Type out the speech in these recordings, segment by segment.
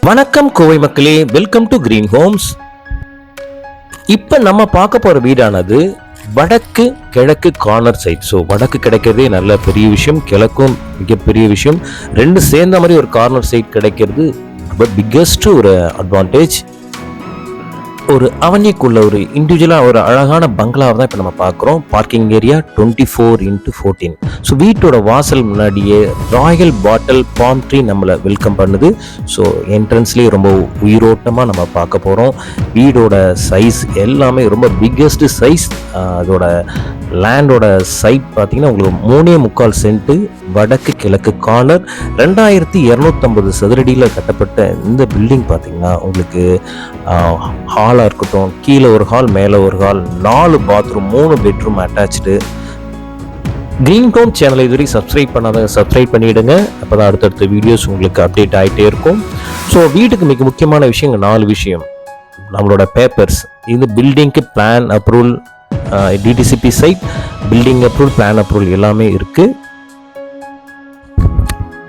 வணக்கம் கோவை மக்களே, welcome to green Holmes. இப்போ நம்ம பார்க்க போகிற வீடானது வடக்கு கிழக்கு கார்னர் சைட். ஸோ வடக்கு கிடைக்கிறதே நல்ல பெரிய விஷயம், கிழக்கும் மிகப்பெரிய விஷயம். ரெண்டு சேர்ந்த மாதிரி ஒரு கார்னர் சைட் கிடைக்கிறது ரொம்ப பிக்கஸ்ட் ஒரு அட்வான்டேஜ். ஒரு அவனிக்குள்ள ஒரு இண்டிவிஜுவலாக ஒரு அழகான பங்களாவை தான் இப்போ நம்ம பார்க்குறோம். Parking area 24x14. ஸோ வீட்டோட வாசல் முன்னாடியே ராயல் பாட்டில் பாம் ட்ரீ நம்மளை வெல்கம் பண்ணுது. ஸோ என்ட்ரன்ஸ்லேயே ரொம்ப உயிரோட்டமாக நம்ம பார்க்க போகிறோம். வீடோட சைஸ் எல்லாமே ரொம்ப பிக்கஸ்ட் சைஸ். அதோட லேண்டோட சைட் பார்த்தீங்கன்னா உங்களுக்கு 3.25 சென்ட்டு, வடக்கு கிழக்கு கார்னர், 2250 சதுரடியில் கட்டப்பட்ட இந்த பில்டிங் பார்த்தீங்கன்னா உங்களுக்கு ஹாலாக இருக்கட்டும், கீழே ஒரு ஹால் மேலே ஒரு hall, 4 bathroom, 3 bedroom attach. Green home சேனலை இதுவரை சப்ஸ்கிரைப் பண்ணாத சப்ஸ்கிரைப் பண்ணிவிடுங்க. அப்போ தான் அடுத்தடுத்த வீடியோஸ் உங்களுக்கு அப்டேட் ஆகிட்டே இருக்கும். ஸோ வீட்டுக்கு மிக முக்கியமான விஷயம் 4 விஷயம். நம்மளோட பேப்பர்ஸ், இந்த பில்டிங்க்கு plan approval, DTCP side, building approval, plan approval எல்லாமே இருக்குது.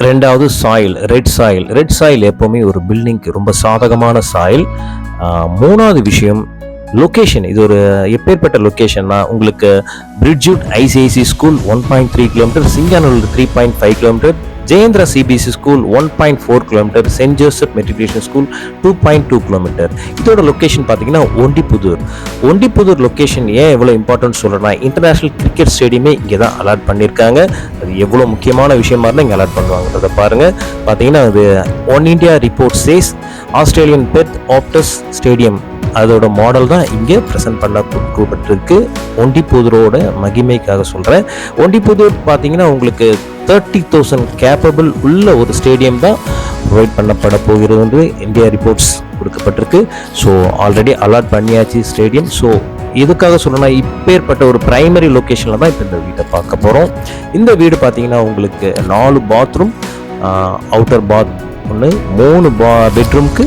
ரெண்டாவது சாயில், ரெட் சாயில் எப்போவுமே ஒரு பில்டிங்க்கு ரொம்ப சாதகமான சாயில். மூணாவது விஷயம் லொக்கேஷன். இது ஒரு எப்பேற்பட்ட லொக்கேஷன்னா உங்களுக்கு பிரிட்ஜூட் ஐசிஐசி ஸ்கூல் 1.3 கிலோமீட்டர், சிங்கானூர் 3.5 kilometre, Jayendra CBSE school 1.4 kilometre, saint Joseph matriculation school 2.2 kilometre. இதோட லொக்கேஷன் பார்த்தீங்கன்னா ஒண்டிப்புதூர் லொக்கேஷன் ஏன் எவ்வளோ இம்பார்ட்டன்ட் சொல்கிறேன்னா, இன்டர்நேஷ்னல் கிரிக்கெட் ஸ்டேடியமே இங்கே தான் அலாட் பண்ணியிருக்காங்க. அது எவ்வளோ முக்கியமான விஷயமா இருந்தால் இங்கே அலாட் பண்ணுவாங்கன்றதை பாருங்கள். பார்த்தீங்கன்னா அது one India report says Australian Perth Optus stadium, அதோட மாடல் தான் இங்கே ப்ரெசென்ட் பண்ணப்பட்டிருக்கு. ஒண்டிப்புதூரோட மகிமைக்காக சொல்கிறேன். ஒண்டிப்புதூர் பார்த்தீங்கன்னா உங்களுக்கு 30,000 கேப்பபிள் உள்ள ஒரு ஸ்டேடியம் தான் ப்ரொவைட் பண்ணப்பட போகிறது என்று இந்தியா ரிப்போர்ட்ஸ் கொடுக்கப்பட்டிருக்கு. ஸோ ஆல்ரெடி அலாட் பண்ணியாச்சு ஸ்டேடியம். ஸோ எதுக்காக சொல்லணும்னா, இப்பேற்பட்ட ஒரு பிரைமரி லொக்கேஷனில் தான் இப்போ இந்த வீட்டை பார்க்க போகிறோம். இந்த வீடு பார்த்தீங்கன்னா உங்களுக்கு 4 பாத்ரூம், அவுட்டர் பாத் ஒன்று, 3 பெட்ரூம்க்கு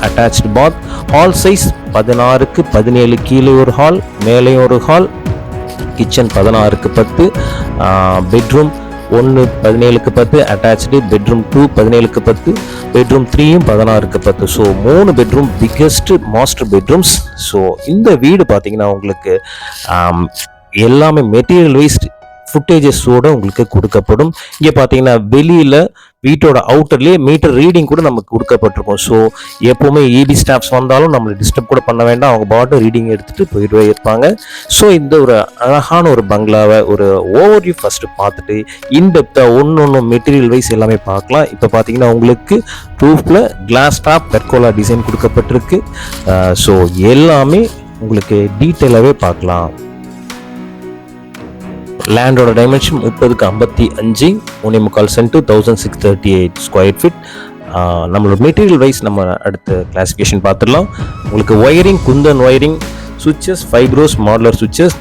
attached bath, hall size 16x17, கீழே ஒரு ஹால் மேலேயும் ஒரு hall, kitchen 16x10, bedroom 1 17x10 attached, bedroom 2 17x10, bedroom 3யும் 16x10. So 3 bedroom biggest master bedrooms. So இந்த வீடு பார்த்தீங்கன்னா உங்களுக்கு எல்லாமே மெட்டீரியல் வேஸ்ட் ஃபுட்டேஜஸோட உங்களுக்கு கொடுக்கப்படும். இங்கே பார்த்தீங்கன்னா வெளியில் வீட்டோட அவுட்டர்லேயே மீட்டர் ரீடிங் கூட நமக்கு கொடுக்கப்பட்டிருக்கும். ஸோ எப்போவுமே இபி ஸ்டாஃப்ஸ் வந்தாலும் நம்மளை டிஸ்டர்ப் கூட பண்ண வேண்டாம், அவங்க பாட்டு ரீடிங் எடுத்துகிட்டு போயிட்டே இருப்பாங்க. ஸோ இந்த ஒரு அழகான ஒரு பங்களாவை ஒரு ஓவர்வியூ ஃபஸ்ட்டு பார்த்துட்டு இன்டெப்த்தாக ஒன்று மெட்டீரியல் வைஸ் எல்லாமே பார்க்கலாம். இப்போ பார்த்தீங்கன்னா உங்களுக்கு ரூஃபில் கிளாஸ் டாப் பெர்கோலா டிசைன் கொடுக்கப்பட்டிருக்கு. ஸோ எல்லாமே உங்களுக்கு டீட்டெயிலாகவே பார்க்கலாம். லேண்டோட dimension 30x55, 3.25 cent, 1638 square feet. நம்மளோட மெட்டீரியல் வைஸ் நம்ம அடுத்த கிளாசிஃபிகேஷன் பார்த்துடலாம். உங்களுக்கு wiring, Kundan wiring, switches Fybros modular switches.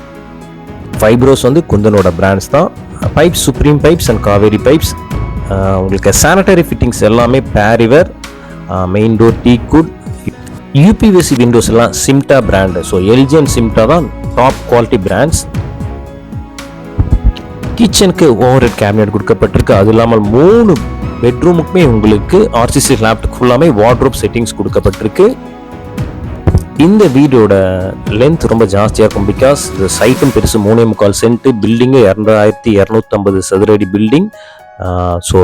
Fybros வந்து குந்தனோட பிராண்ட்ஸ் தான். Pipes Supreme pipes and Kaveri pipes. உங்களுக்கு சானிட்டரி ஃபிட்டிங்ஸ் எல்லாமே Parryware, main door teakwood, UPVC windows எல்லாம் Simta brand. So LG and Simta தான் டாப் குவாலிட்டி பிராண்ட்ஸ். கிச்சனுக்கு ஓவர்ஹெட் கேபினெட் கொடுக்கப்பட்டிருக்கு. அது இல்லாமல் 3 பெட்ரூமுக்குமே உங்களுக்கு ஆர்சிசி லேப்டாப் ஃபுல்லாமே வார்ட்ரோப் செட்டிங்ஸ் கொடுக்கப்பட்டிருக்கு. இந்த வீடோட லென்த் ரொம்ப ஜாஸ்தியாக இருக்கும். பிகாஸ் இந்த சைட்டும் பெருசு, 3.25 சென்ட், பில்டிங்கு 2250 சதுரடி பில்டிங். ஸோ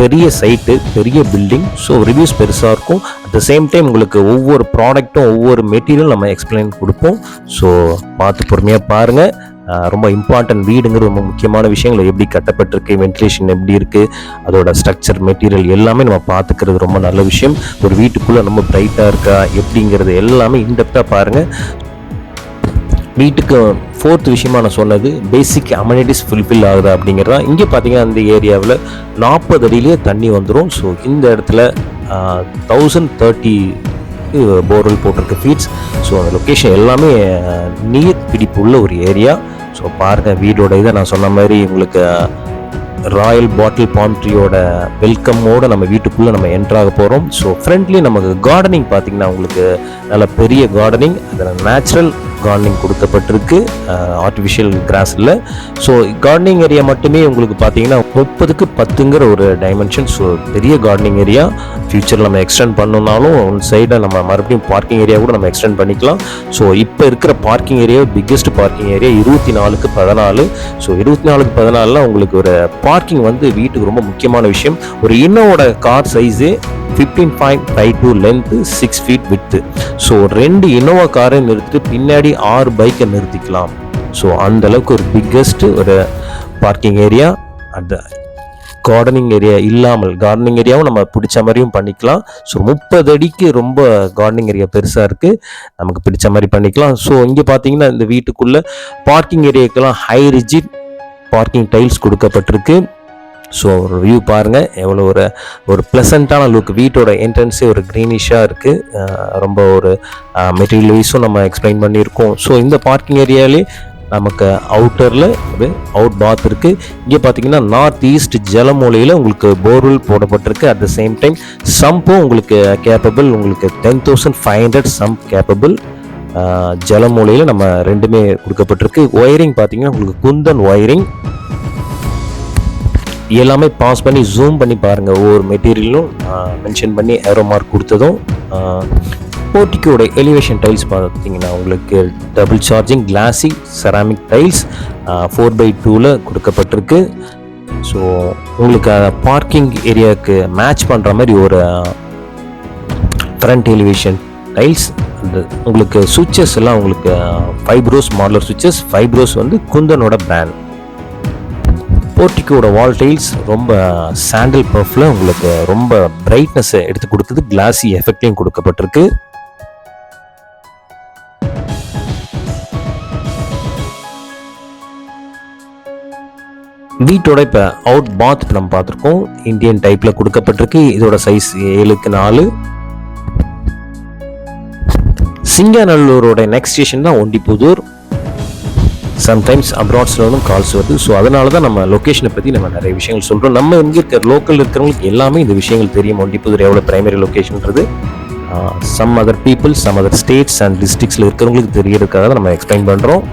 பெரிய சைட்டு, பெரிய பில்டிங். ஸோ ரிவ்யூஸ் பெருசாக இருக்கும். அட் த சேம் டைம் உங்களுக்கு ஒவ்வொரு ப்ராடக்ட்டும் ஒவ்வொரு மெட்டீரியல் நம்ம எக்ஸ்பிளைன் கொடுப்போம். ஸோ பார்த்து பொறுமையாக பாருங்கள். ரொம்ப இம்பார்ட்டன்ட் வீடுங்கிற ரொம்ப முக்கியமான விஷயங்கள் எப்படி கட்டப்பட்டிருக்கு, வென்டிலேஷன் எப்படி இருக்குது, அதோட ஸ்ட்ரக்சர் மெட்டீரியல் எல்லாமே நம்ம பார்த்துக்கிறது ரொம்ப நல்ல விஷயம். ஒரு வீட்டுக்குள்ளே ரொம்ப பிரைட்டாக இருக்கா எப்படிங்கிறது எல்லாமே இன்டெப்த்தாக பாருங்கள். வீட்டுக்கு 4th விஷயமா நான் சொன்னது பேசிக் அமெனிட்டிஸ் ஃபுல்ஃபில் ஆகுதா அப்படிங்கிறதா. இங்கே பார்த்தீங்கன்னா அந்த ஏரியாவில் 40 அடியிலேயே தண்ணி வந்துடும். ஸோ இந்த இடத்துல 1030 போர்வெல் போட்டிருக்க ஃபீட்ஸ். ஸோ அந்த லொக்கேஷன் எல்லாமே நீர் பிடிப்பு உள்ள ஒரு ஏரியா. ஸோ பாருங்கள் வீடோட இதை நான் சொன்ன மாதிரி உங்களுக்கு ராயல் பாட்டில் பாம் ட்ரீயோட வெல்கமோட நம்ம வீட்டுக்குள்ளே நம்ம என்ட்ராக போகிறோம். ஸோ ஃப்ரண்ட்லி நமக்கு கார்டனிங் பார்த்தீங்கன்னா உங்களுக்கு நல்ல பெரிய கார்டனிங், அதில் நேச்சுரல் கார்டனிங் கொடுக்கப்பட்டிருக்கு, ஆர்டிஃபிஷியல் கிராஸில். ஸோ கார்டனிங் ஏரியா மட்டுமே உங்களுக்கு பார்த்தீங்கன்னா 30க்கு 10ங்கிற ஒரு டைமென்ஷன். ஸோ பெரிய கார்டனிங் ஏரியா. ஃபியூச்சரில் நம்ம எக்ஸ்டெண்ட் பண்ணணும்னாலும் ஒன் சைடை நம்ம மறுபடியும் பார்க்கிங் ஏரியா கூட நம்ம எக்ஸ்டெண்ட் பண்ணிக்கலாம். ஸோ இப்போ இருக்கிற parking area biggest parking area 24க்கு 14. ஸோ 24க்கு 14 உங்களுக்கு ஒரு பார்க்கிங் வந்து வீட்டுக்கு ரொம்ப முக்கியமான விஷயம். ஒரு இன்னோவோட car size 15.52 length, 6 feet with. So 2 Innova காரை நிறுத்திட்டு பின்னாடி 6 பைக்கை நிறுத்திக்கலாம். ஸோ அந்த அளவுக்கு ஒரு பிக்கெஸ்ட் ஒரு பார்க்கிங் ஏரியா. அந்த கார்டனிங் ஏரியா இல்லாமல் கார்டனிங் ஏரியாவும் நம்ம பிடிச்ச மாதிரியும் பண்ணிக்கலாம். ஸோ 30 அடிக்கு ரொம்ப கார்டனிங் ஏரியா பெருசாக இருக்குது, நமக்கு பிடிச்ச மாதிரி பண்ணிக்கலாம். ஸோ இங்கே பார்த்தீங்கன்னா இந்த வீட்டுக்குள்ளே பார்க்கிங் ஏரியாக்கெல்லாம் ஹை ரிஜிட் பார்க்கிங் டைல்ஸ் கொடுக்கப்பட்டிருக்கு. ஸோ ஒரு வியூ பாருங்கள், எவ்வளோ ஒரு ப்ளசண்ட்டான லுக். வீட்டோட என்ட்ரன்ஸே ஒரு க்ரீனிஷாக இருக்குது. ரொம்ப ஒரு மெட்டீரியல் வைஸும் நம்ம எக்ஸ்பிளைன் பண்ணியிருக்கோம். ஸோ இந்த பார்க்கிங் ஏரியாலே நமக்கு அவுட்டரில் ஒரு அவுட் பாத் இருக்குது. இங்கே பார்த்தீங்கன்னா நார்த் ஈஸ்ட் ஜலமூலையில் உங்களுக்கு போர்வெல் போடப்பட்டிருக்கு. அட் த சேம் டைம் சம்பும் உங்களுக்கு கேப்பபிள், உங்களுக்கு 10,500 சம்ப் கேப்பபிள். ஜலமூலையில் நம்ம ரெண்டுமே கொடுக்கப்பட்டிருக்கு. ஒயரிங் பார்த்தீங்கன்னா உங்களுக்கு குந்தன் ஒயரிங். எல்லாமே பாஸ் பண்ணி ஜூம் பண்ணி பாருங்கள், ஒவ்வொரு மெட்டீரியலும் மென்ஷன் பண்ணி ஏரோ மார்க் கொடுத்ததும். போர்ட்டிக்கோட எலிவேஷன் டைல்ஸ் பார்த்தீங்கன்னா உங்களுக்கு டபுள் சார்ஜிங் கிளாசி செராமிக் டைல்ஸ் 4x2ல கொடுக்கப்பட்டிருக்கு. ஸோ உங்களுக்கு பார்க்கிங் ஏரியாவுக்கு மேட்ச் பண்ணுற மாதிரி ஒரு ஃப்ரண்ட் எலிவேஷன் டைல்ஸ். அந்த உங்களுக்கு சுவிட்சஸ் எல்லாம் உங்களுக்கு ஃபைப்ரோஸ் மாடலர் சுவிட்சஸ். ஃபைப்ரோஸ் வந்து குந்தனோட பிராண்ட். போர்ட்டிக்கோட வால் டைல்ஸ் ரொம்ப சாண்டில் பஃப்ல உங்களுக்கு ரொம்ப பிரைட்னஸை எடுத்து கொடுக்குது. கிளாசி எஃபெக்டையும் கொடுக்கப்பட்டிருக்கு. வீட்டோட இப்போ அவுட் பாத் நம்ம பார்த்துருக்கோம், இந்தியன் டைப்பில் கொடுக்கப்பட்டிருக்கு. இதோட சைஸ் 7x4. சிங்காநல்லூரோட நெக்ஸ்ட் ஸ்டேஷன் தான் ஒண்டிப்புதூர். சம்டைம்ஸ் அப்ராட்ஸில் வந்து கால்ஸ் வருது. ஸோ அதனால தான் நம்ம லொக்கேஷனை பற்றி நம்ம நிறைய விஷயங்கள் சொல்கிறோம். நம்ம இங்கே இருக்கிற லோக்கல் இருக்கிறவங்களுக்கு எல்லாமே இந்த விஷயங்கள் தெரியும். ஒண்டிப்புதூர் எவ்வளோ பிரைமரி லொக்கேஷன்றது some other people, some other states and டிஸ்ட்ரிக்ஸில் இருக்கிறவங்களுக்கு தெரியறதுக்காக தான் நம்ம எக்ஸ்பிளைன் பண்ணுறோம்.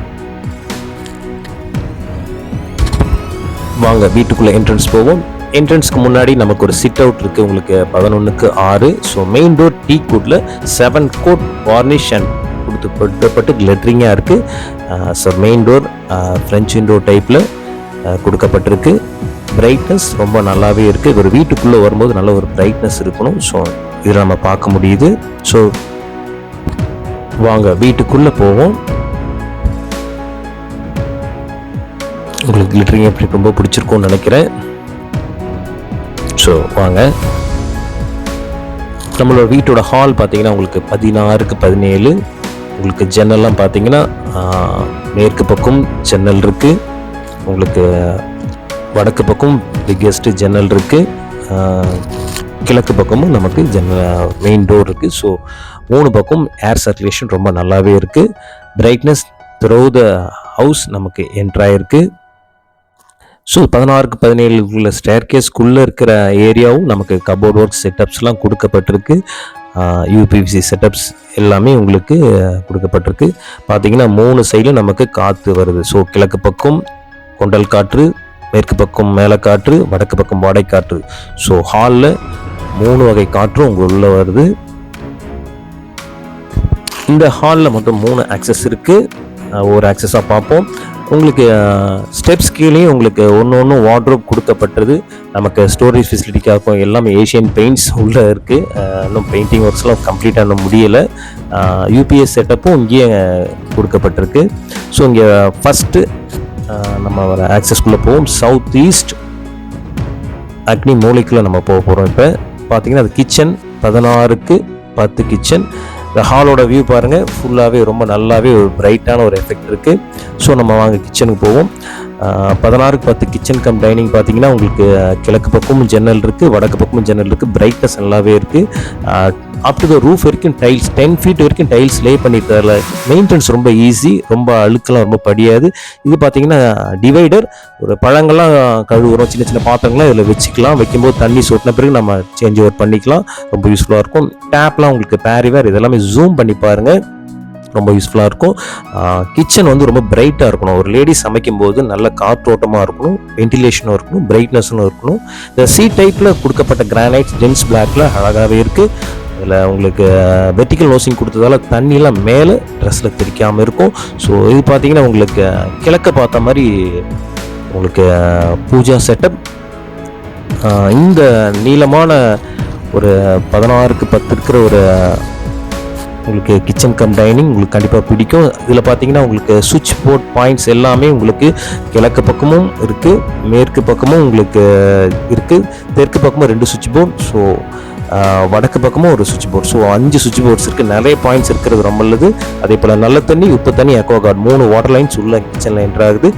வாங்க வீட்டுக்குள்ளே என்ட்ரன்ஸ் போவோம். என்ட்ரன்ஸ்க்கு முன்னாடி நமக்கு ஒரு சிட் அவுட் இருக்குது, உங்களுக்கு 11க்கு 6. ஸோ மெயின் டோர் டீ குட்டில் 7 கோட் வார்னிஷ் அண்ட் கொடுக்கப்பட்டு கிளட்டரிங்காக இருக்குது. So main door French window டைப்பில் கொடுக்கப்பட்டிருக்கு. பிரைட்னஸ் ரொம்ப நல்லாவே இருக்குது. ஒரு வீட்டுக்குள்ளே வரும்போது நல்ல ஒரு பிரைட்னஸ் இருக்கணும். ஸோ இதில் நம்ம பார்க்க முடியுது. ஸோ வாங்க வீட்டுக்குள்ளே போவோம். உங்களுக்கு கிளிட்டரிங் எப்படி ரொம்ப பிடிச்சிருக்கும்னு நினைக்கிறேன். ஸோ வாங்க, நம்மளோட வீட்டோட ஹால் பார்த்தீங்கன்னா உங்களுக்கு 16க்கு 17. உங்களுக்கு ஜன்னல்லாம் பார்த்தீங்கன்னா மேற்கு பக்கம் ஜன்னல் இருக்குது, உங்களுக்கு வடக்கு பக்கம் பிக்கெஸ்ட் ஜன்னல் இருக்குது, கிழக்கு பக்கமும் நமக்கு ஜன்னல் மெயின் டோர் இருக்குது. ஸோ 3 பக்கம் ஏர் சர்க்குலேஷன் ரொம்ப நல்லாவே இருக்குது. பிரைட்னஸ் த்ரூ த ஹவுஸ் நமக்கு என்ட்ராயிருக்கு. ஸோ 16க்கு 17 உள்ள ஸ்டேர்கேஸ்க்குள்ளே இருக்கிற ஏரியாவும் நமக்கு கபோர்ட் ஒர்க் செட்டப்ஸ்லாம் கொடுக்கப்பட்டிருக்கு. யூபிவிசி செட்டப்ஸ் எல்லாமே உங்களுக்கு கொடுக்கப்பட்டிருக்கு. பார்த்தீங்கன்னா 3 சைடில் நமக்கு காற்று வருது. ஸோ கிழக்கு பக்கம் கொண்டல் காற்று, மேற்கு பக்கம் மேலே காற்று, வடக்கு பக்கம் வாடை காற்று. ஸோ ஹாலில் 3 வகை காற்றும் உள்ள வருது. இந்த ஹாலில் மொத்தம் 3 ஆக்சஸ் இருக்குது. ஒரு ஆக்சஸாக பார்ப்போம். உங்களுக்கு ஸ்டெப்ஸ் கீழே உங்களுக்கு ஒன்று வார்ட்ரோப் கொடுக்கப்பட்டது. நமக்கு ஸ்டோரேஜ் ஃபெசிலிட்டிக்காகவும் எல்லாமே ஏஷியன் பெயிண்ட்ஸ் உள்ளே இருக்குது. இன்னும் பெயிண்டிங் ஒர்க்ஸ்லாம் கம்ப்ளீட்டாக இன்னும் முடியலை. யூபிஎஸ் செட்டப்பும் இங்கேயே கொடுக்கப்பட்டிருக்கு. ஸோ இங்கே ஃபஸ்ட்டு நம்ம ஒரு ஆக்சஸ்குள்ளே போவோம். சவுத் ஈஸ்ட் அக்னி மூலைக்குள்ளே நம்ம போக போகிறோம். இப்போ பார்த்தீங்கன்னா அது கிச்சன் 16க்கு 10 கிச்சன். இந்த ஹாலோட வியூ பாருங்கள், ஃபுல்லாகவே ரொம்ப நல்லாவே ஒரு பிரைட்டான ஒரு எஃபெக்ட் இருக்குது. ஸோ நம்ம வாங்க கிச்சனுக்கு போவோம். 16க்கு 10 கிச்சன் கம் டைனிங் பார்த்தீங்கன்னா உங்களுக்கு கிழக்கு பக்கமும் ஜன்னல் இருக்குது, வடக்கு பக்கமும் ஜன்னல் இருக்குது. பிரைட்னஸ் நல்லாவே இருக்குது. அப் டு த ரூஃப் வரைக்கும் டைல்ஸ் 10 ஃபீட் வரைக்கும் டைல்ஸ் லே பண்ணியிருக்காருல. மெயின்டெனன்ஸ் ரொம்ப ஈஸி, ரொம்ப அழுக்கெல்லாம் ரொம்ப படியாது. இது பார்த்தீங்கன்னா டிவைடர், ஒரு பழங்கள்லாம் கழுவுறோம், சின்ன சின்ன பாத்திரங்கள்லாம் இதில் வச்சுக்கலாம். வைக்கும்போது தண்ணி சொட்டின பிறகு நம்ம சேஞ்ச் ஓவர் பண்ணிக்கலாம். ரொம்ப யூஸ்ஃபுல்லாக இருக்கும். டேப்லாம் உங்களுக்கு பேரிவேர் இதெல்லாமே ஜூம் பண்ணி பாருங்கள், ரொம்ப யூஸ்ஃபுல்லாக இருக்கும். கிச்சன் வந்து ரொம்ப பிரைட்டாக இருக்கணும். ஒரு லேடி சமைக்கும் போது நல்ல காற்றோட்டமாக இருக்கணும், வென்டிலேஷனும் இருக்கணும், பிரைட்னஸும் இருக்கணும். இந்த சி டைப்பில் கொடுக்கப்பட்ட கிரானைட் ஜென்ஸ் பிளாக்ல அழகாகவே இருக்குது. இதில் உங்களுக்கு வெர்டிக்கல் நோசிங் கொடுத்ததால தண்ணியெலாம் மேலே ட்ரெஸ்ஸில் தெரிக்காமல் இருக்கும். ஸோ இது பார்த்தீங்கன்னா உங்களுக்கு கிழக்க பார்த்த மாதிரி உங்களுக்கு பூஜா செட்டப். இந்த நீளமான ஒரு 16x10 இருக்கிற ஒரு உங்களுக்கு கிச்சன் கம் டைனிங் உங்களுக்கு கண்டிப்பாக பிடிக்கும். இதில் பார்த்தீங்கன்னா உங்களுக்கு சுவிட்ச் போர்ட் பாயிண்ட்ஸ் எல்லாமே உங்களுக்கு கிழக்கு பக்கமும் இருக்குது, மேற்கு பக்கமும் உங்களுக்கு இருக்குது, தெற்கு பக்கமும் 2 சுவிட்ச் போர்ட், ஸோ வடக்கு பக்கமும் ஒரு சுவிட்ச் போர்ட். ஸோ 5 சுவிட்ச் போர்ட்ஸ் இருக்குது. நிறைய பாயிண்ட்ஸ் இருக்கிறது ரொம்ப நல்லது. அதே போல் நல்ல தண்ணி, உப்பு தண்ணி, அக்வாகார்ட் 3 வாட்டர் லைன்ஸ் உள்ள கிச்சனில் என்டர் ஆகுது.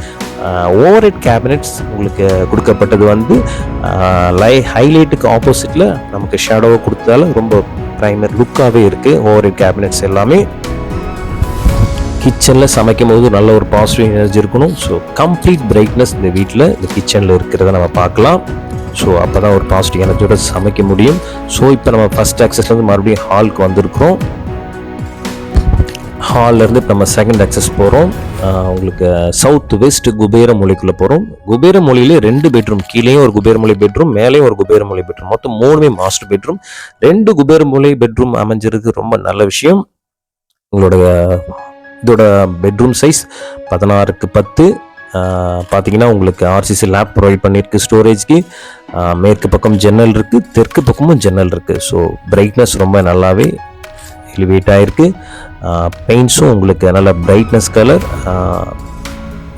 ஓவர் ஹெட் கேபினெட்ஸ் உங்களுக்கு கொடுக்கப்பட்டது வந்து ஹைலைட்டுக்கு ஆப்போசிட்டில் நமக்கு ஷேடோவை கொடுத்ததால ரொம்ப ப்ரைமர் லுக்காகவே இருக்குது. ஓவர் ஹெட் கேபினெட்ஸ் எல்லாமே கிச்சனில் சமைக்கும் போது நல்ல ஒரு பாசிட்டிவ் எனர்ஜி இருக்கணும். ஸோ கம்ப்ளீட் பிரைட்னஸ் இந்த வீட்டில் இந்த கிச்சனில் இருக்கிறத நம்ம பார்க்கலாம். ஸோ அப்போ தான் ஒரு பாசிட்டிவ் எனர்ஜியோட சமைக்க முடியும். ஸோ இப்போ நம்ம ஃபஸ்ட் ஆக்சஸ்லேருந்து மறுபடியும் ஹாலுக்கு வந்திருக்கிறோம். ஹால்லேருந்து இப்போ நம்ம செகண்ட் ஆக்சஸ் போகிறோம். உங்களுக்கு சவுத் வெஸ்ட் குபேர மூலைக்குள்ளே போகிறோம். குபேர மூலையிலே 2 பெட்ரூம், கீழேயும் ஒரு குபேர மூலை பெட்ரூம், மேலேயும் ஒரு குபேர மூலை பெட்ரூம், மொத்தம் 3 மாஸ்டர் பெட்ரூம். 2 குபேர மூலை பெட்ரூம் அமைஞ்சிருக்கு, ரொம்ப நல்ல விஷயம். உங்களோட இதோட பெட்ரூம் சைஸ் 16x10. பார்த்தீங்கன்னா உங்களுக்கு ஆர்சிசி லேப் ப்ரொவைட் பண்ணியிருக்கு ஸ்டோரேஜ்க்கு. மேற்கு பக்கம் ஜன்னல் இருக்குது, தெற்கு பக்கமும் ஜன்னல் இருக்குது. ஸோ பிரைட்னஸ் ரொம்ப நல்லாவே எலிவேட் ஆகிருக்கு. பெயிண்ட்ஸும் உங்களுக்கு நல்ல பிரைட்னஸ் கலர்.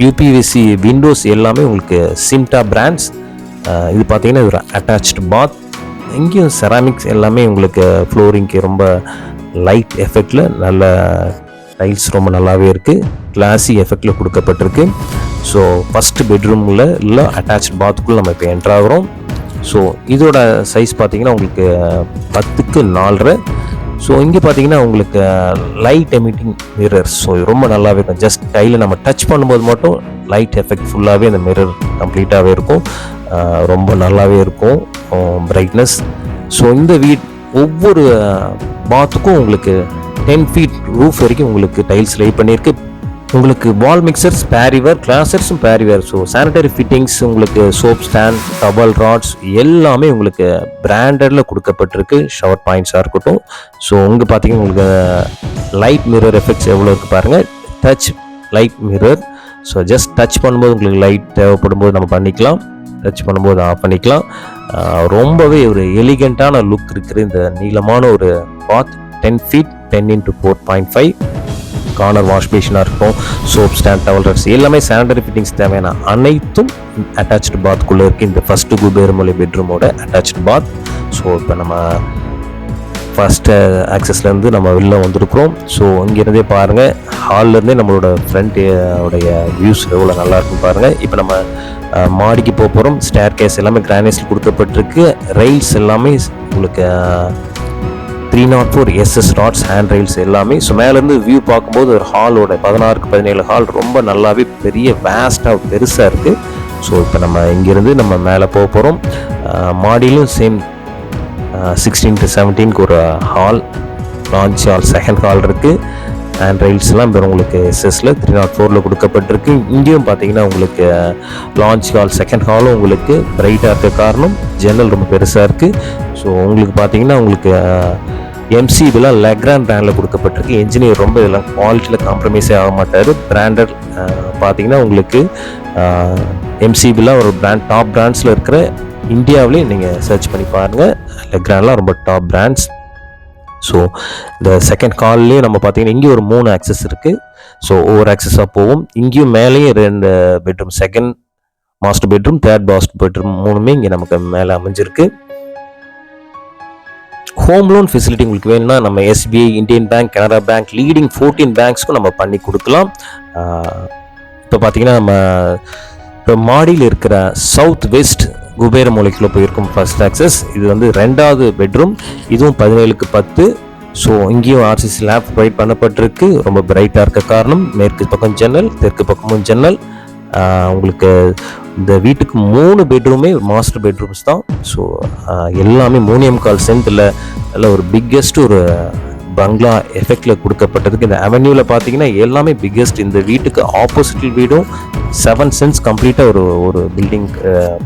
யூபிவிசி விண்டோஸ் எல்லாமே உங்களுக்கு சிம்டா பிராண்ட்ஸ். இது பார்த்தீங்கன்னா ஒரு அட்டாச்டு பாத். இங்கேயும் செராமிக்ஸ் எல்லாமே உங்களுக்கு ஃப்ளோரிங்க்கு ரொம்ப லைட் எஃபெக்டில் நல்ல டைல்ஸ் ரொம்ப நல்லாவே இருக்குது. கிளாஸி எஃபெக்டில் கொடுக்கப்பட்டிருக்கு. ஸோ ஃபஸ்ட்டு பெட்ரூமில் இல்லை அட்டாச்டு பாத்துக்குள்ளே நம்ம இப்போ என்ட்ரு ஆகிறோம். ஸோ இதோட சைஸ் பார்த்தீங்கன்னா உங்களுக்கு 10x4. ஸோ இங்கே பார்த்தீங்கன்னா உங்களுக்கு லைட் எமிட்டிங் மிரர்ஸ். ஸோ ரொம்ப நல்லாவே இருக்கும். ஜஸ்ட் கையில் நம்ம டச் பண்ணும்போது மட்டும் லைட் எஃபெக்ட் ஃபுல்லாகவே அந்த மிரர் கம்ப்ளீட்டாகவே இருக்கும். ரொம்ப நல்லாவே இருக்கும் பிரைட்னஸ். ஸோ இந்த ஒவ்வொரு பாத்துக்கும் உங்களுக்கு 10 ஃபீட் ரூஃப் வரைக்கும் உங்களுக்கு டைல்ஸ் லே பண்ணியிருக்கு. உங்களுக்கு வால் மிக்சர்ஸ் பேரிவேர், கிளாசர்ஸும் பேரிவேர். ஸோ சானிடரி ஃபிட்டிங்ஸ், உங்களுக்கு சோப் ஸ்டாண்ட், டபுள் ராட்ஸ் எல்லாமே உங்களுக்கு பிராண்டடில் கொடுக்கப்பட்டிருக்கு. ஷவர் பாயிண்ட்ஸாக இருக்கட்டும். ஸோ இங்கே பார்த்தீங்கன்னா உங்களுக்கு லைட் மிரர் எஃபெக்ட்ஸ் எவ்வளோ இருக்குது பாருங்கள். Touch light mirror. So just touch பண்ணும்போது உங்களுக்கு லைட் தேவைப்படும் போது நம்ம பண்ணிக்கலாம், டச் பண்ணும்போது ஆஃப் பண்ணிக்கலாம். ரொம்பவே ஒரு எலிகண்ட்டான லுக் இருக்கிற இந்த நீளமான ஒரு பாத். 10 ஃபீட் 10x4.5. கார்னர் வாஷ் பேஷனாக இருக்கும், சோப் ஸ்டாண்ட், டவல் ரட்ஸ் எல்லாமே சானிடரி ஃபிட்டிங்ஸ் தேவையான அனைத்தும் அட்டாச்டு பாத்குள்ளே இருக்குது. இந்த ஃபஸ்ட்டு குபேரமொழி பெட்ரூமோட அட்டாச்டு பாத். ஸோ இப்போ நம்ம ஃபஸ்ட்டு ஆக்சஸ்லேருந்து நம்ம வெளில வந்திருக்கிறோம். ஸோ இங்கேருந்தே பாருங்கள், ஹால்லேருந்தே நம்மளோட ஃப்ரண்ட் உடைய வியூஸ் எவ்வளோ நல்லா இருக்குன்னு பாருங்கள். இப்போ நம்ம மாடிக்கு போகிறோம். ஸ்டேர் கேஸ் எல்லாமே கிரானைட்ஸில் கொடுக்கப்பட்டிருக்கு. ரெயில்ஸ் எல்லாமே உங்களுக்கு 304 SS ராட்ஸ், ஹேண்ட் ரெயில்ஸ் எல்லாமே. ஸோ மேலேருந்து வியூ பார்க்கும்போது ஒரு ஹாலோட 16x17 ஹால் ரொம்ப நல்லாவே பெரிய வேஸ்ட்டாக பெருசாக இருக்குது. ஸோ இப்போ நம்ம இங்கேருந்து நம்ம மேலே போகிறோம். மாடியிலும் சேம் 16x17 ஒரு hall, launch hall, second hall இருக்குது. ஹேண்ட் ரெயில்ஸ்லாம் இப்போ உங்களுக்கு எஸ்எஸ்ல 304 கொடுக்கப்பட்டிருக்கு. இங்கேயும் பார்த்தீங்கன்னா உங்களுக்கு லான்ச் ஹால், செகண்ட் ஹாலும் உங்களுக்கு பிரைட்டாக இருக்க காரணம் ஜன்னல் ரொம்ப பெருசாக இருக்குது. ஸோ உங்களுக்கு பார்த்தீங்கன்னா உங்களுக்கு எம்சி இதெல்லாம் லெக்ராண்ட் பிராண்டில் கொடுக்கப்பட்டிருக்கு. என்ஜினியர் ரொம்ப இதெல்லாம் குவாலிட்டியில் காம்ப்ரமைஸே ஆக மாட்டார். பிராண்டட் பார்த்தீங்கன்னா உங்களுக்கு எம்சிபிலாம் ஒரு பிராண்ட், டாப் பிராண்ட்ஸில் இருக்கிற இந்தியாவிலே நீங்கள் சர்ச் பண்ணி பாருங்கள். லெக்ராண்ட்லாம் ரொம்ப டாப் பிராண்ட்ஸ். ஸோ இந்த செகண்ட் ஹால்லேயே நம்ம பார்த்தீங்கன்னா இங்கே ஒரு 3 ஆக்சஸ் இருக்குது. ஸோ ஒவ்வொரு ஆக்சஸாக போகும். இங்கேயும் மேலேயும் 2 bedroom, second master bedroom, third master bedroom 3மே இங்கே நமக்கு மேலே அமைஞ்சிருக்கு. ஹோம் லோன் ஃபெசிலிட்டி உங்களுக்கு வேணும்னா நம்ம SBI, Indian bank, Canara bank, leading 14 பேங்க்ஸ்க்கும் நம்ம பண்ணி கொடுக்கலாம். இப்போ பார்த்தீங்கன்னா நம்ம இப்போ மாடியில் இருக்கிற சவுத் வெஸ்ட் குபேர மூலைக்குள்ளே போயிருக்கும் ஃபர்ஸ்ட் ஆக்சஸ். இது வந்து 2வது பெட்ரூம். இதுவும் 17க்கு 10. ஸோ இங்கேயும் ஆர்சிசி ஸ்லாப் ப்ரொவைட் பண்ணப்பட்டிருக்கு. ரொம்ப பிரைட்டாக இருக்க காரணம் மேற்கு பக்கம் ஜன்னல், தெற்கு பக்கமும் ஜன்னல். உங்களுக்கு இந்த வீட்டுக்கு 3 பெட்ரூமே மாஸ்டர் பெட்ரூம்ஸ் தான். ஸோ எல்லாமே 3.25 சென்ட்டில் நல்ல ஒரு பிக்கெஸ்ட் ஒரு பங்களா எஃபெக்டில் கொடுக்கப்பட்டதுக்கு. இந்த அவென்யூவில் பார்த்தீங்கன்னா எல்லாமே பிக்கெஸ்ட். இந்த வீட்டுக்கு ஆப்போசிட்டில் வீடும் 7 சென்ட்ஸ் கம்ப்ளீட்டாக ஒரு பில்டிங்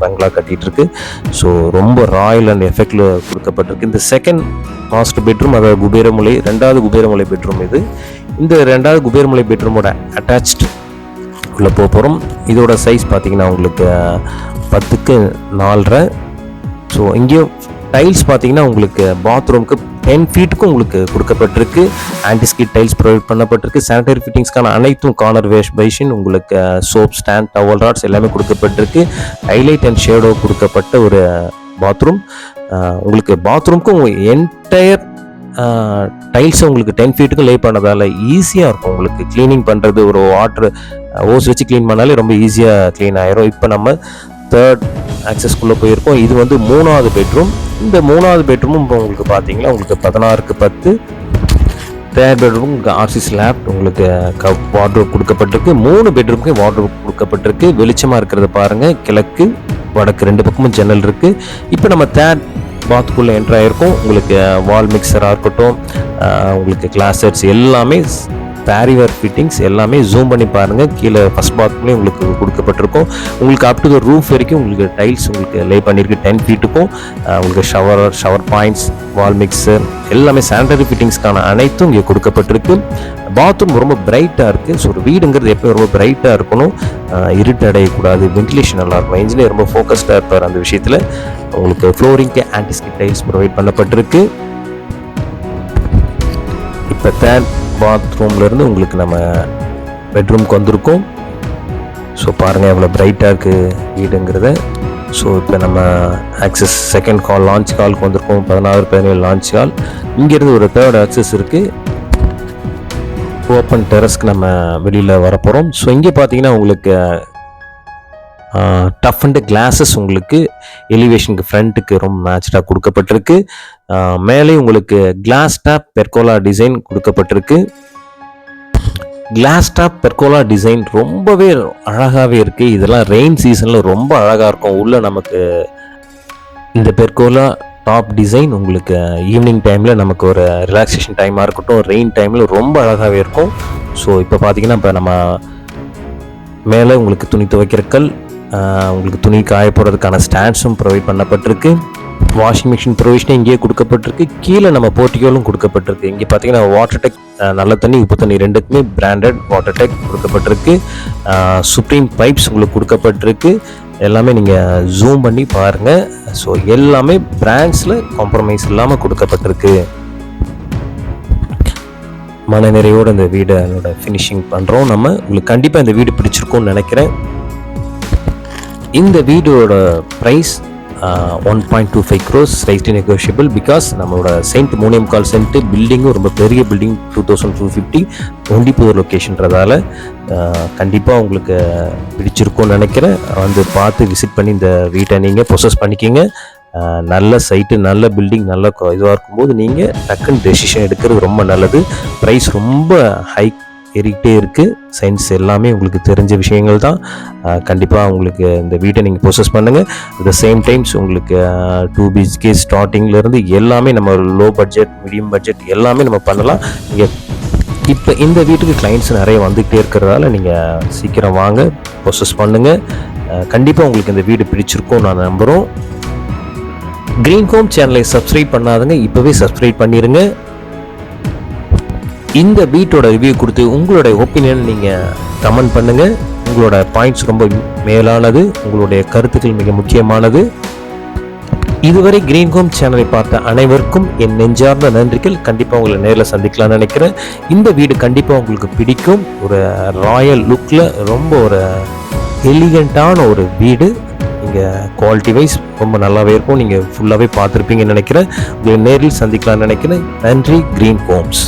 பங்களா கட்டிகிட்டு இருக்கு. ஸோ ரொம்ப ராயல் அண்ட் எஃபெக்டில் கொடுக்கப்பட்டிருக்கு. இந்த செகண்ட் மாஸ்டர் பெட்ரூம், அதாவது குபேரமுலை, 2வது குபேரமுலை பெட்ரூம் இது. இந்த 2வது குபேரமுலை பெட்ரூமோட அட்டாச்டு உள்ள போகிறோம். இதோட சைஸ் பார்த்தீங்கன்னா உங்களுக்கு 10க்கு 4.5. ஸோ இங்கேயும் டைல்ஸ் பார்த்தீங்கன்னா உங்களுக்கு பாத்ரூமுக்கு 10 ஃபீட்டுக்கும் உங்களுக்கு கொடுக்கப்பட்டிருக்கு. ஆன்டிஸ்கிட் டைல்ஸ் ப்ரொவைட் பண்ணப்பட்டிருக்கு. சானிடரி ஃபிட்டிங்ஸ்க்கான அனைத்தும் கார்னர் வேஷ் பேசின், உங்களுக்கு சோப் ஸ்டாண்ட், டவல் ராட்ஸ் எல்லாமே கொடுக்கப்பட்டிருக்கு. ஹைலைட் அண்ட் ஷேடோ கொடுக்கப்பட்ட ஒரு பாத்ரூம். உங்களுக்கு பாத்ரூமுக்கும் என்டையர் டைல்ஸ் உங்களுக்கு 10 ஃபீட்டுக்கும் லே பண்ணதால் ஈஸியாக இருக்கும் உங்களுக்கு க்ளீனிங் பண்ணுறது. ஒரு வாட்டர் ஓஸ் வச்சு க்ளீன் பண்ணாலே ரொம்ப ஈஸியாக க்ளீன் ஆயிரும். இப்போ நம்ம 3rd ஆக்சஸ்க்குள்ளே போயிருக்கோம். இது வந்து 3வது பெட்ரூம். இந்த 3வது பெட்ரூமும் இப்போ உங்களுக்கு பார்த்தீங்கன்னா உங்களுக்கு 16க்கு 10. 3rd பெட்ரூம் உங்களுக்கு ஆர்சி ஸ்லாப், உங்களுக்கு வார்ட்ரோப் கொடுக்கப்பட்டிருக்கு. 3 பெட்ரூமுக்கு வார்ட்ரோப் கொடுக்கப்பட்டிருக்கு. வெளிச்சமாக இருக்கிறத பாருங்கள். கிழக்கு வடக்கு 2 பக்கமும் ஜன்னல் இருக்குது. இப்போ நம்ம 3rd பாத்துக்குள்ளே என்ட்ரு ஆகிருக்கோம். உங்களுக்கு வால் மிக்சராக இருக்கட்டும், உங்களுக்கு கிளாஸ் செட்ஸ் எல்லாமே பேரிவேர் ஃபிட்டிங்ஸ் எல்லாமே ஜூம் பண்ணி பாருங்கள். கீழே ஃபஸ்ட் பாத்ரூம்லேயே உங்களுக்கு கொடுக்கப்பட்டிருக்கும். உங்களுக்கு அப் டு த ரூஃப் வரைக்கும் உங்களுக்கு டைல்ஸ் உங்களுக்கு லே பண்ணியிருக்கு 10 ஃபீட்டுக்கும். உங்களுக்கு ஷவர் பாயிண்ட்ஸ், வால் மிக்சர் எல்லாமே சானிடரி ஃபிட்டிங்ஸ்க்கான அனைத்தும் இங்கே கொடுக்கப்பட்டிருக்கு. பாத்ரூம் ரொம்ப பிரைட்டாக இருக்குது. ஸோ ஒரு வீடுங்கிறது எப்போயும் ரொம்ப பிரைட்டாக இருக்கணும், இருட்டு அடையக்கூடாது, வென்டிலேஷன் நல்லாயிருக்கும். இன்ஜினியர் ரொம்ப ஃபோக்கஸ்டாக இருப்பார் அந்த விஷயத்தில். உங்களுக்கு ஃப்ளோரிங்க்கு ஆன்டிஸ்கிட் டைல்ஸ் ப்ரொவைட் பண்ணப்பட்டிருக்கு. இப்போ 3rd பாத்ரூம்லேருந்து உங்களுக்கு நம்ம பெட்ரூம்க்கு வந்திருக்கோம். ஸோ பாருங்கள் எவ்வளோ பிரைட்டாக இருக்குது வீடுங்கிறத. ஸோ இப்போ நம்ம ஆக்சஸ் செகண்ட் கால் லான்ச் காலுக்கு வந்திருக்கோம். 16-17 லான்ச் கால். இங்கேருந்து ஒரு 3rd ஆக்சஸ் இருக்குது. ஓப்பன் டெரஸ்க்கு நம்ம வெளியில் வரப்போகிறோம். ஸோ இங்கே பார்த்தீங்கன்னா உங்களுக்கு டஃப் அண்ட் கிளாஸஸ் உங்களுக்கு எலிவேஷனுக்கு ஃப்ரண்ட்டுக்கு ரொம்ப மேட்சாக கொடுக்கப்பட்டிருக்கு. மேலே உங்களுக்கு கிளாஸ் டாப் பெர்கோலா டிசைன் கொடுக்கப்பட்டிருக்கு. கிளாஸ் டாப் பெர்கோலா டிசைன் ரொம்பவே அழகாகவே இருக்குது. இதெல்லாம் ரெயின் சீசனில் ரொம்ப அழகாக இருக்கும். உள்ள நமக்கு இந்த பெர்கோலா டாப் டிசைன் உங்களுக்கு ஈவினிங் டைமில் நமக்கு ஒரு ரிலாக்ஸேஷன் டைமாக இருக்கட்டும், ரெயின் டைமில் ரொம்ப அழகாகவே இருக்கும். ஸோ இப்போ பார்த்தீங்கன்னா இப்போ நம்ம மேலே உங்களுக்கு துணி துவைக்கிற கல், உங்களுக்கு துணி காய போடுறதுக்கான ஸ்டாண்ட்ஸும் ப்ரொவைட் பண்ணப்பட்டிருக்கு. வாஷிங் மிஷின் ப்ரொவிஷனும் இங்கேயே கொடுக்கப்பட்டிருக்கு. கீழே நம்ம போர்ட்டிகோலும் கொடுக்கப்பட்டிருக்கு. இங்கே பார்த்தீங்கன்னா வாட்டர் டெக், நல்ல தண்ணி உப்பு தண்ணி ரெண்டுக்குமே பிராண்டட் வாட்டர் டெக் கொடுக்கப்பட்டிருக்கு. சுப்ரீம் பைப்ஸ் உங்களுக்கு கொடுக்கப்பட்டிருக்கு. எல்லாமே நீங்கள் ஜூம் பண்ணி பாருங்கள். ஸோ எல்லாமே பிராண்ட்ஸில் காம்ப்ரமைஸ் இல்லாமல் கொடுக்கப்பட்டிருக்கு. மன நிறைவோடு இந்த வீடோட ஃபினிஷிங் பண்ணுறோம் நம்ம. உங்களுக்கு கண்டிப்பாக இந்த வீடு பிடிச்சிருக்கும்னு நினைக்கிறேன். இந்த வீடோட price 1.25 crores, slightly negotiable. Because நம்மளோட சென்ட் 3.25 சென்ட், பில்டிங்கும் ரொம்ப பெரிய பில்டிங், 2250 ஒண்டிப்பூர் லொக்கேஷன்றதால கண்டிப்பாக உங்களுக்கு பிடிச்சிருக்கும்னு நினைக்கிறேன். வந்து பார்த்து விசிட் பண்ணி இந்த வீட்டை நீங்கள் ப்ரொசஸ் பண்ணிக்கிங்க. நல்ல சைட்டு, நல்ல பில்டிங், நல்ல இதுவாக இருக்கும்போது நீங்கள் டக்குன்னு டெசிஷன் எடுக்கிறது ரொம்ப நல்லது. ப்ரைஸ் ரொம்ப ஹை ஏறிக்கிட்டே இருக்குது. சயின்ஸ் எல்லாமே உங்களுக்கு தெரிஞ்ச விஷயங்கள் தான். கண்டிப்பாக உங்களுக்கு இந்த வீட்டை நீங்கள் ப்ரொசஸ் பண்ணுங்கள். அட் த சேம் டைம்ஸ் உங்களுக்கு 2 BHK ஸ்டார்டிங்லேருந்து எல்லாமே நம்ம லோ பட்ஜெட், மீடியம் பட்ஜெட் எல்லாமே நம்ம பண்ணலாம். நீங்கள் இப்போ இந்த வீட்டுக்கு கிளைண்ட்ஸ் நிறைய வந்துகிட்டே இருக்கிறதால நீங்கள் சீக்கிரம் வாங்க, ப்ரொசஸ் பண்ணுங்கள். கண்டிப்பாக உங்களுக்கு இந்த வீடு பிடிச்சிருக்கும் நான் நம்புகிறோம். கிரீன் ஹோம் சேனலை சப்ஸ்கிரைப் பண்ணாதுங்க, இப்போவே சப்ஸ்கிரைப் பண்ணிடுங்க. இந்த வீட்டோட ரிவ்யூ கொடுத்து உங்களுடைய ஒப்பீனியன் நீங்கள் கமெண்ட் பண்ணுங்கள். உங்களோட பாயிண்ட்ஸ் ரொம்ப மேலானது, உங்களுடைய கருத்துக்கள் மிக முக்கியமானது. இதுவரை கிரீன் ஹோம் சேனலை பார்த்த அனைவருக்கும் என் நெஞ்சார்ந்த நன்றிகள். கண்டிப்பாக உங்களை நேரில் சந்திக்கலாம்னு நினைக்கிறேன். இந்த வீடு கண்டிப்பாக உங்களுக்கு பிடிக்கும். ஒரு ராயல் லுக்கில் ரொம்ப ஒரு எலிகண்ட்டான ஒரு வீடு. நீங்கள் குவாலிட்டி வைஸ் ரொம்ப நல்லாவே இருக்கும். நீங்கள் ஃபுல்லாகவே பார்த்துருப்பீங்கன்னு நினைக்கிறேன். உங்களை நேரில் சந்திக்கலாம்னு நினைக்கிறேன். நன்றி. Green Holmes.